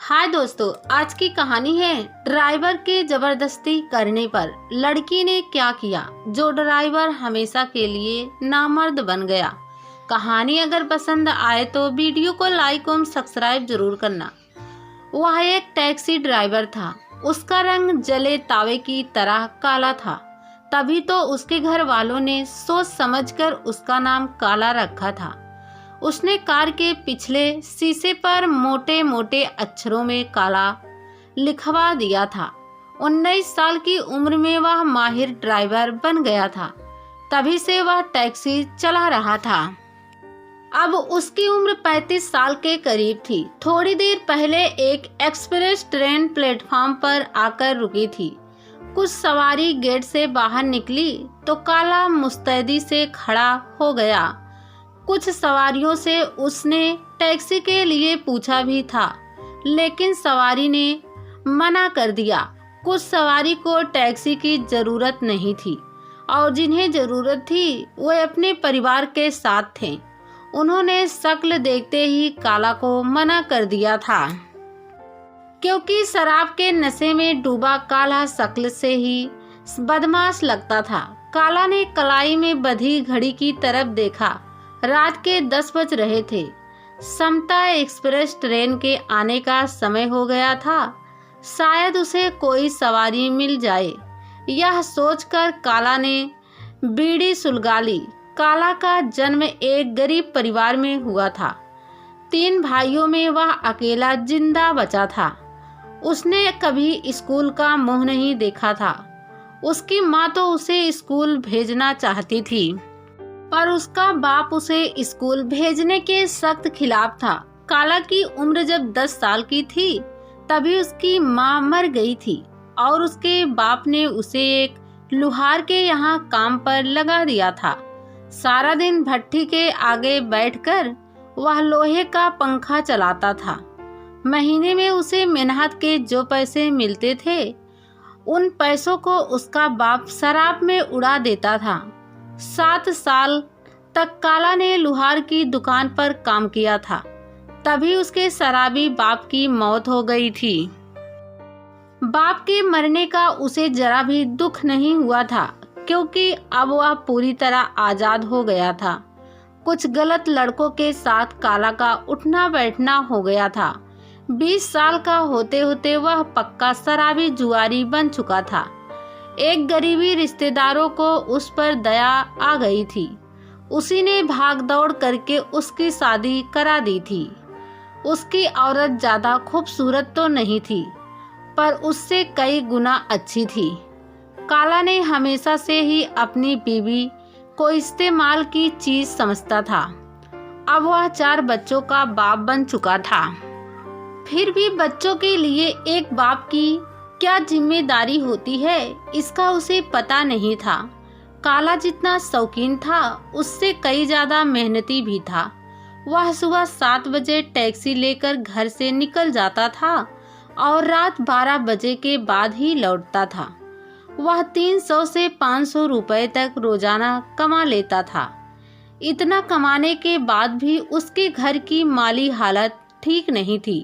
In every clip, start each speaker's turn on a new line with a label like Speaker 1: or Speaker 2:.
Speaker 1: हाय दोस्तों, आज की कहानी है ड्राइवर के जबरदस्ती करने पर लड़की ने क्या किया जो ड्राइवर हमेशा के लिए नामर्द बन गया। कहानी अगर पसंद आए तो वीडियो को लाइक और सब्सक्राइब जरूर करना। वह एक टैक्सी ड्राइवर था। उसका रंग जले तावे की तरह काला था। तभी तो उसके घर वालों ने सोच समझकर उसका नाम काला रखा था। उसने कार के पिछले शीशे पर मोटे मोटे अक्षरों में काला लिखवा दिया था। 19 साल की उम्र में वह माहिर ड्राइवर बन गया था। तभी से वह टैक्सी चला रहा था। अब उसकी उम्र 35 साल के करीब थी। थोड़ी देर पहले एक एक्सप्रेस ट्रेन प्लेटफॉर्म पर आकर रुकी थी। कुछ सवारी गेट से बाहर निकली तो काला मुस्तैदी से खड़ा हो गया। कुछ सवारियों से उसने टैक्सी के लिए पूछा भी था, लेकिन सवारी ने मना कर दिया। कुछ सवारी को टैक्सी की जरूरत नहीं थी और जिन्हें जरूरत थी वे अपने परिवार के साथ थे। उन्होंने शक्ल देखते ही काला को मना कर दिया था, क्योंकि शराब के नशे में डूबा काला शक्ल से ही बदमाश लगता था। काला ने कलाई में बंधी घड़ी की तरफ देखा। रात के 10 बज रहे थे। समता एक्सप्रेस ट्रेन के आने का समय हो गया था। शायद उसे कोई सवारी मिल जाए। यह सोचकर काला ने बीड़ी सुलगा ली। काला का जन्म एक गरीब परिवार में हुआ था। 3 भाइयों में वह अकेला जिंदा बचा था। उसने कभी स्कूल का मुंह नहीं देखा था। उसकी माँ तो उसे स्कूल भेजना चाहती थी, पर उसका बाप उसे स्कूल भेजने के सख्त खिलाफ था। काला की उम्र जब 10 साल की थी तभी उसकी माँ मर गई थी और उसके बाप ने उसे एक लुहार के यहाँ काम पर लगा दिया था। सारा दिन भट्ठी के आगे बैठकर वह लोहे का पंखा चलाता था। महीने में उसे मेहनत के जो पैसे मिलते थे उन पैसों को उसका बाप शराब में उड़ा देता था। 7 साल तक काला ने लुहार की दुकान पर काम किया था। तभी उसके शराबी बाप की मौत हो गई थी। बाप के मरने का उसे जरा भी दुख नहीं हुआ था, क्योंकि अब वह पूरी तरह आजाद हो गया था। कुछ गलत लड़कों के साथ काला का उठना बैठना हो गया था। 20 साल का होते होते वह पक्का शराबी जुआरी बन चुका था। एक गरीबी रिश्तेदारों को उस पर दया आ गई थी। उसी ने भाग दौड़ करके उसकी शादी करा दी थी। उसकी औरत ज्यादा खूबसूरत तो नहीं थी, पर उससे कई गुना अच्छी थी। काला ने हमेशा से ही अपनी बीवी को इस्तेमाल की चीज समझता था। अब वह 4 बच्चों का बाप बन चुका था। फिर भी बच्चों के लिए एक बाप की क्या जिम्मेदारी होती है, इसका उसे पता नहीं था। काला जितना शौकीन था उससे कई ज्यादा मेहनती भी था। वह सुबह 7 बजे टैक्सी लेकर घर से निकल जाता था और रात 12 बजे के बाद ही लौटता था। वह 300 से 500 रुपए तक रोजाना कमा लेता था। इतना कमाने के बाद भी उसके घर की माली हालत ठीक नहीं थी,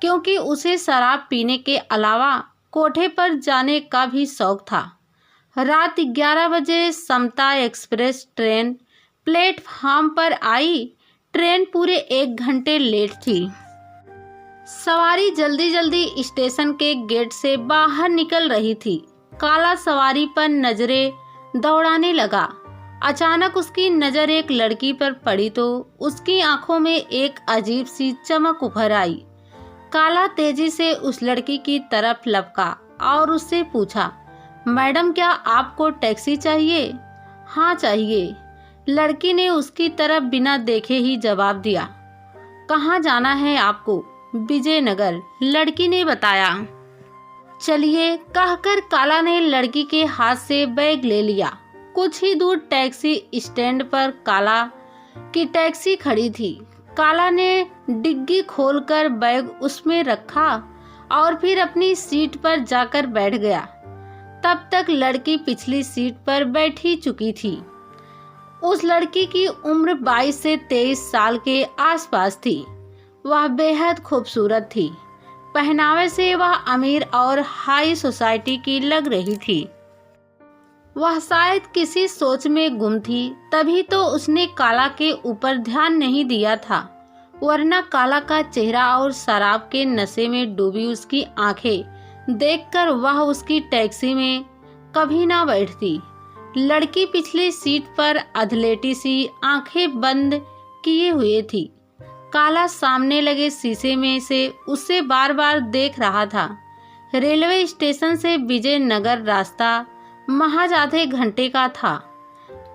Speaker 1: क्योंकि उसे शराब पीने के अलावा कोठे पर जाने का भी शौक था। रात 11 बजे समता एक्सप्रेस ट्रेन प्लेटफॉर्म पर आई। ट्रेन पूरे 1 घंटे लेट थी। सवारी जल्दी जल्दी स्टेशन के गेट से बाहर निकल रही थी। काला सवारी पर नजरें दौड़ाने लगा। अचानक उसकी नजर एक लड़की पर पड़ी तो उसकी आंखों में एक अजीब सी चमक उभर आई। काला तेजी से उस लड़की की तरफ लपका और उससे पूछा, मैडम क्या आपको टैक्सी चाहिए? हाँ चाहिए। लड़की ने उसकी तरफ बिना देखे ही जवाब दिया। कहाँ जाना है आपको? विजयनगर, लड़की ने बताया। चलिए, कहकर काला ने लड़की के हाथ से बैग ले लिया। कुछ ही दूर टैक्सी स्टैंड पर काला की टैक्सी खड़ी थी। काला ने डिग्गी खोलकर बैग उसमें रखा और फिर अपनी सीट पर जाकर बैठ गया। तब तक लड़की पिछली सीट पर बैठी चुकी थी। उस लड़की की उम्र 22 से 23 साल के आसपास थी। वह बेहद खूबसूरत थी। पहनावे से वह अमीर और हाई सोसाइटी की लग रही थी। वह शायद किसी सोच में गुम थी, तभी तो उसने काला के ऊपर ध्यान नहीं दिया था, वरना काला का चेहरा और शराब के नशे में डूबी उसकी आंखें देखकर वह उसकी टैक्सी में कभी ना बैठती। लड़की पिछली सीट पर अधलेटी सी आंखें बंद किए हुए थी। काला सामने लगे शीशे में से उसे बार बार देख रहा था। रेलवे स्टेशन से विजयनगर रास्ता महज आधे घंटे का था।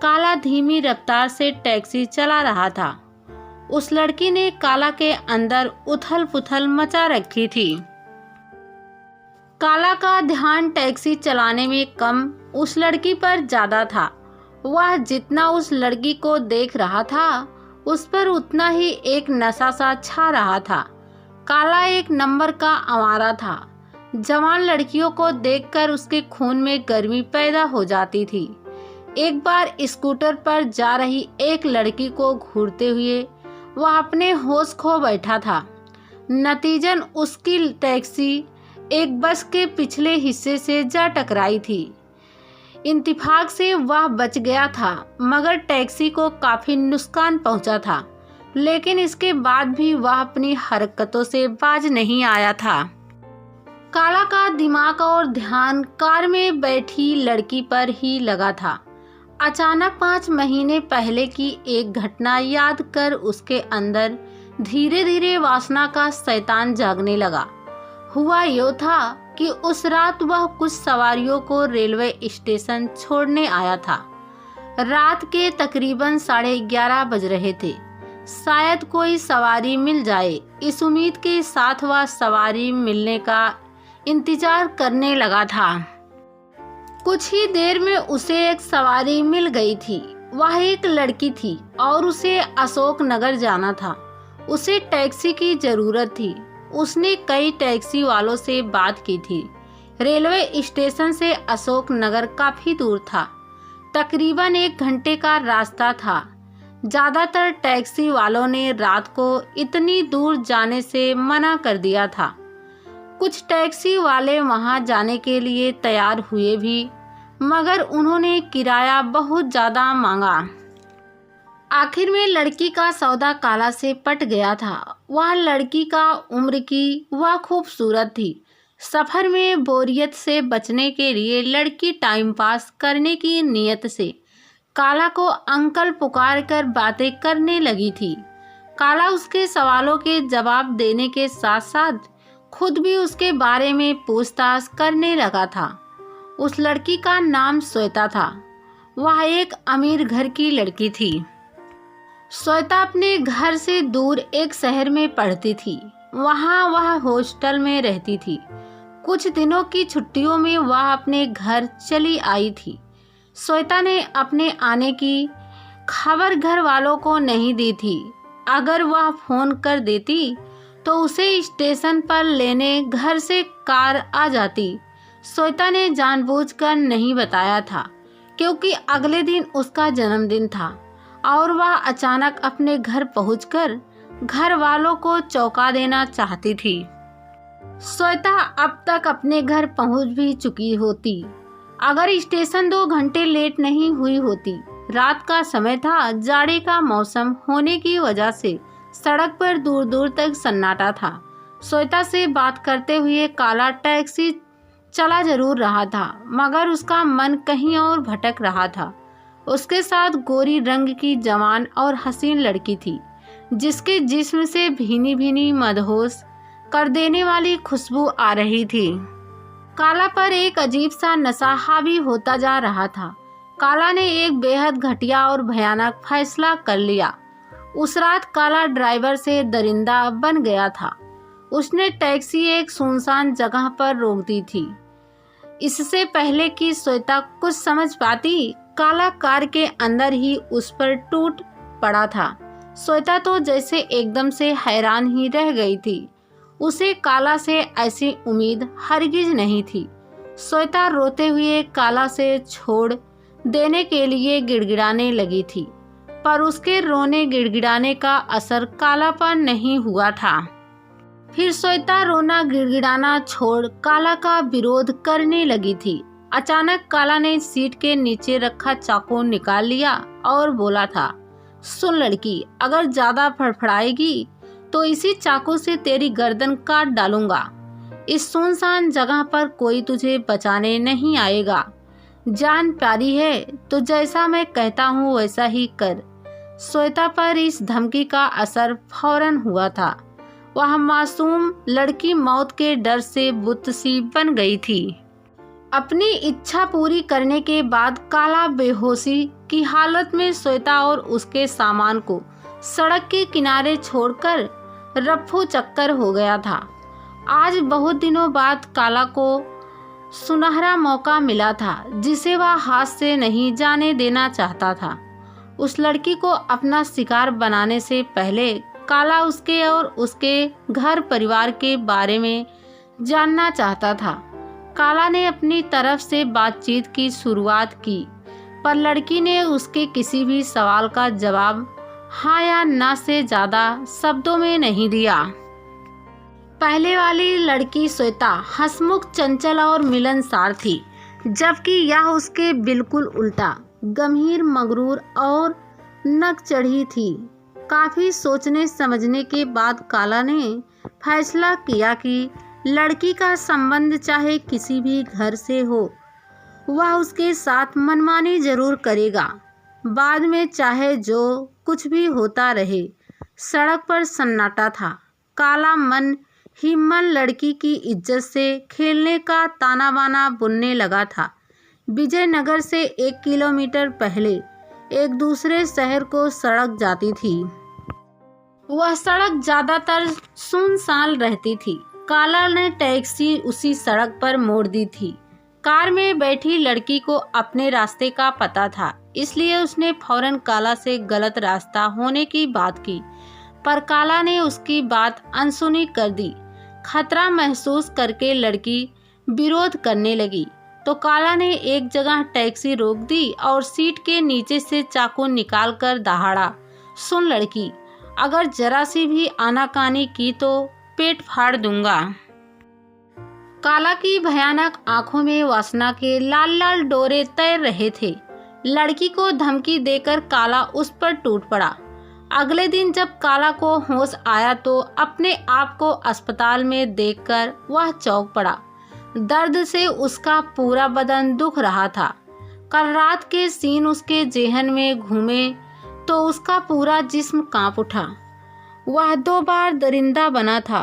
Speaker 1: काला धीमी रफ्तार से टैक्सी चला रहा था। उस लड़की ने काला के अंदर उथल पुथल मचा रखी थी। काला का ध्यान टैक्सी चलाने में कम उस लड़की पर ज्यादा था। वह जितना उस लड़की को देख रहा था उस पर उतना ही एक नशा सा छा रहा था। काला एक नंबर का आवारा था। जवान लड़कियों को देखकर उसके खून में गर्मी पैदा हो जाती थी। एक बार स्कूटर पर जा रही एक लड़की को घूरते हुए वह अपने होश खो बैठा था। नतीजन उसकी टैक्सी एक बस के पिछले हिस्से से जा टकराई थी। इत्तेफाक से वह बच गया था, मगर टैक्सी को काफी नुकसान पहुंचा था। लेकिन इसके बाद भी वह अपनी हरकतों से बाज नहीं आया था। काला का दिमाग और ध्यान कार में बैठी लड़की पर ही लगा था। अचानक 5 महीने पहले की एक घटना याद कर उसके अंदर धीरे धीरे वासना का शैतान जागने लगा। हुआ यूं था कि उस रात वह कुछ सवारियों को रेलवे स्टेशन छोड़ने आया था। रात के तकरीबन 11:30 बज रहे थे। शायद कोई सवारी मिल जाए, इस उम्मीद के साथ वह सवारी मिलने का इंतजार करने लगा था। कुछ ही देर में उसे एक सवारी मिल गई थी। वह एक लड़की थी और उसे अशोक नगर जाना था। उसे टैक्सी की जरूरत थी। उसने कई टैक्सी वालों से बात की थी। रेलवे स्टेशन से अशोक नगर काफी दूर था, तकरीबन 1 घंटे का रास्ता था। ज्यादातर टैक्सी वालों ने रात को इतनी दूर जाने से मना कर दिया था। कुछ टैक्सी वाले वहां जाने के लिए तैयार हुए भी, मगर उन्होंने किराया बहुत ज्यादा मांगा। आखिर में लड़की का सौदा काला से पट गया था। वह लड़की का उम्र की, वह खूबसूरत थी। सफर में बोरियत से बचने के लिए लड़की टाइम पास करने की नीयत से काला को अंकल पुकार कर बातें करने लगी थी। काला उसके सवालों के जवाब देने के साथ साथ खुद भी उसके बारे में पूछताछ करने लगा था। उस लड़की का नाम श्वेता था। वह एक अमीर घर की लड़की थी। श्वेता अपने घर से दूर एक शहर में पढ़ती थी। वहाँ वह हॉस्टल में रहती थी। कुछ दिनों की छुट्टियों में वह अपने घर चली आई थी। श्वेता ने अपने आने की खबर घर वालों को नहीं दी थी। अगर वह फोन कर देती तो उसे स्टेशन पर लेने घर से कार आ जाती। श्वेता ने जानबूझकर नहीं बताया था, क्योंकि अगले दिन उसका जन्मदिन था और वह अचानक अपने घर पहुंचकर घर वालों को चौंका देना चाहती थी। श्वेता अब तक अपने घर पहुंच भी चुकी होती, अगर स्टेशन 2 घंटे लेट नहीं हुई होती। रात का समय था। जाड़े का मौसम होने की वजह से सड़क पर दूर दूर तक सन्नाटा था। श्वेता से बात करते हुए काला टैक्सी चला जरूर रहा था, मगर उसका मन कहीं और भटक रहा था। उसके साथ गोरी रंग की जवान और हसीन लड़की थी, जिसके जिस्म से भीनी भीनी मदहोश कर देने वाली खुशबू आ रही थी। काला पर एक अजीब सा नशा हावी होता जा रहा था। काला ने एक बेहद घटिया और भयानक फैसला कर लिया। उस रात काला ड्राइवर से दरिंदा बन गया था। उसने टैक्सी एक सुनसान जगह पर रोक दी थी। इससे पहले कि श्वेता कुछ समझ पाती, काला कार के अंदर ही उस पर टूट पड़ा था। श्वेता तो जैसे एकदम से हैरान ही रह गई थी। उसे काला से ऐसी उम्मीद हरगिज नहीं थी। श्वेता रोते हुए काला से छोड़ देने के लिए गिड़गिड़ाने लगी थी, पर उसके रोने गिड़गिड़ाने का असर काला पर नहीं हुआ था। फिर श्वेता रोना गिड़गिड़ाना छोड़ काला का विरोध करने लगी थी। अचानक काला ने सीट के नीचे रखा चाकू निकाल लिया और बोला था, सुन लड़की, अगर ज्यादा फड़फड़ाएगी तो इसी चाकू से तेरी गर्दन काट डालूंगा। इस सुनसान जगह पर कोई तुझे बचाने नहीं आएगा। जान प्यारी है तो जैसा मैं कहता हूँ वैसा ही कर। श्वेता पर इस धमकी का असर फौरन हुआ था। वह मासूम लड़की मौत के डर से बुत सी बन गई थी। अपनी इच्छा पूरी करने के बाद काला बेहोशी की हालत में श्वेता और उसके सामान को सड़क के किनारे छोड़कर रफ्फू चक्कर हो गया था। आज बहुत दिनों बाद काला को सुनहरा मौका मिला था जिसे वह हाथ से नहीं जाने देना चाहता था। उस लड़की को अपना शिकार बनाने से पहले काला उसके और उसके घर परिवार के बारे में जानना चाहता था। काला ने अपनी तरफ से बातचीत की शुरुआत की, पर लड़की ने उसके किसी भी सवाल का जवाब हाँ या ना से ज्यादा शब्दों में नहीं दिया। पहले वाली लड़की श्वेता हंसमुख, चंचल और मिलनसार थी, जबकि यह उसके बिल्कुल उल्टा गंभीर, मगरूर और नक चढ़ी थी। काफी सोचने समझने के बाद काला ने फैसला किया कि लड़की का संबंध चाहे किसी भी घर से हो, वह उसके साथ मनमानी जरूर करेगा। बाद में चाहे जो कुछ भी होता रहे। सड़क पर सन्नाटा था। काला मन ही मन लड़की की इज्जत से खेलने का ताना बाना बुनने लगा था। विजयनगर से 1 किलोमीटर पहले एक दूसरे शहर को सड़क जाती थी। वह सड़क ज्यादातर सुनसान रहती थी। काला ने टैक्सी उसी सड़क पर मोड़ दी थी। कार में बैठी लड़की को अपने रास्ते का पता था, इसलिए उसने फौरन काला से गलत रास्ता होने की बात की, पर काला ने उसकी बात अनसुनी कर दी। खतरा महसूस करके लड़की विरोध करने लगी तो काला ने एक जगह टैक्सी रोक दी और सीट के नीचे से चाकू निकालकर दहाड़ा, सुन लड़की, अगर जरा सी भी आनाकानी की तो पेट फाड़ दूंगा। काला की भयानक आंखों में वासना के लाल लाल डोरे तैर रहे थे। लड़की को धमकी देकर काला उस पर टूट पड़ा। अगले दिन जब काला को होश आया तो अपने आप को अस्पताल में देखकर वह चौंक पड़ा। दर्द से उसका पूरा बदन दुख रहा था। कल रात के सीन उसके जेहन में घूमे तो उसका पूरा जिस्म कांप उठा। वह 2 बार दरिंदा बना था।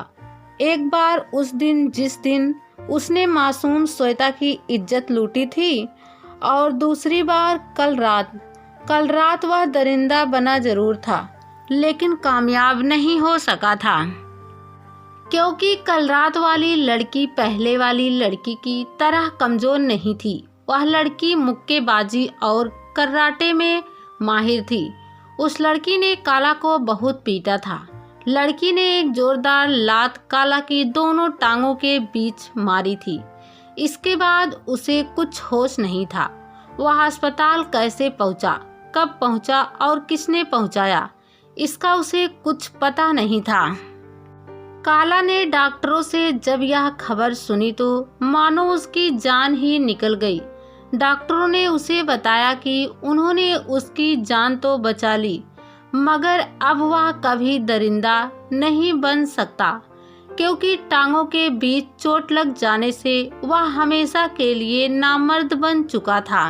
Speaker 1: एक बार उस दिन जिस दिन उसने मासूम श्वेता की इज्जत लूटी थी, और दूसरी बार कल रात वह दरिंदा बना जरूर था, लेकिन कामयाब नहीं हो सका था, क्योंकि कल रात वाली लड़की पहले वाली लड़की की तरह कमजोर नहीं थी। वह लड़की मुक्केबाजी और कराटे में माहिर थी। उस लड़की ने काला को बहुत पीटा था। लड़की ने एक जोरदार लात काला की दोनों टांगों के बीच मारी थी। इसके बाद उसे कुछ होश नहीं था। वह अस्पताल कैसे पहुंचा, कब पहुंचा और किसने पहुंचाया, इसका उसे कुछ पता नहीं था। काला ने डॉक्टरों से जब यह खबर सुनी तो मानो उसकी जान ही निकल गई। डॉक्टरों ने उसे बताया कि उन्होंने उसकी जान तो बचा ली, मगर अब वह कभी दरिंदा नहीं बन सकता, क्योंकि टांगों के बीच चोट लग जाने से वह हमेशा के लिए नामर्द बन चुका था।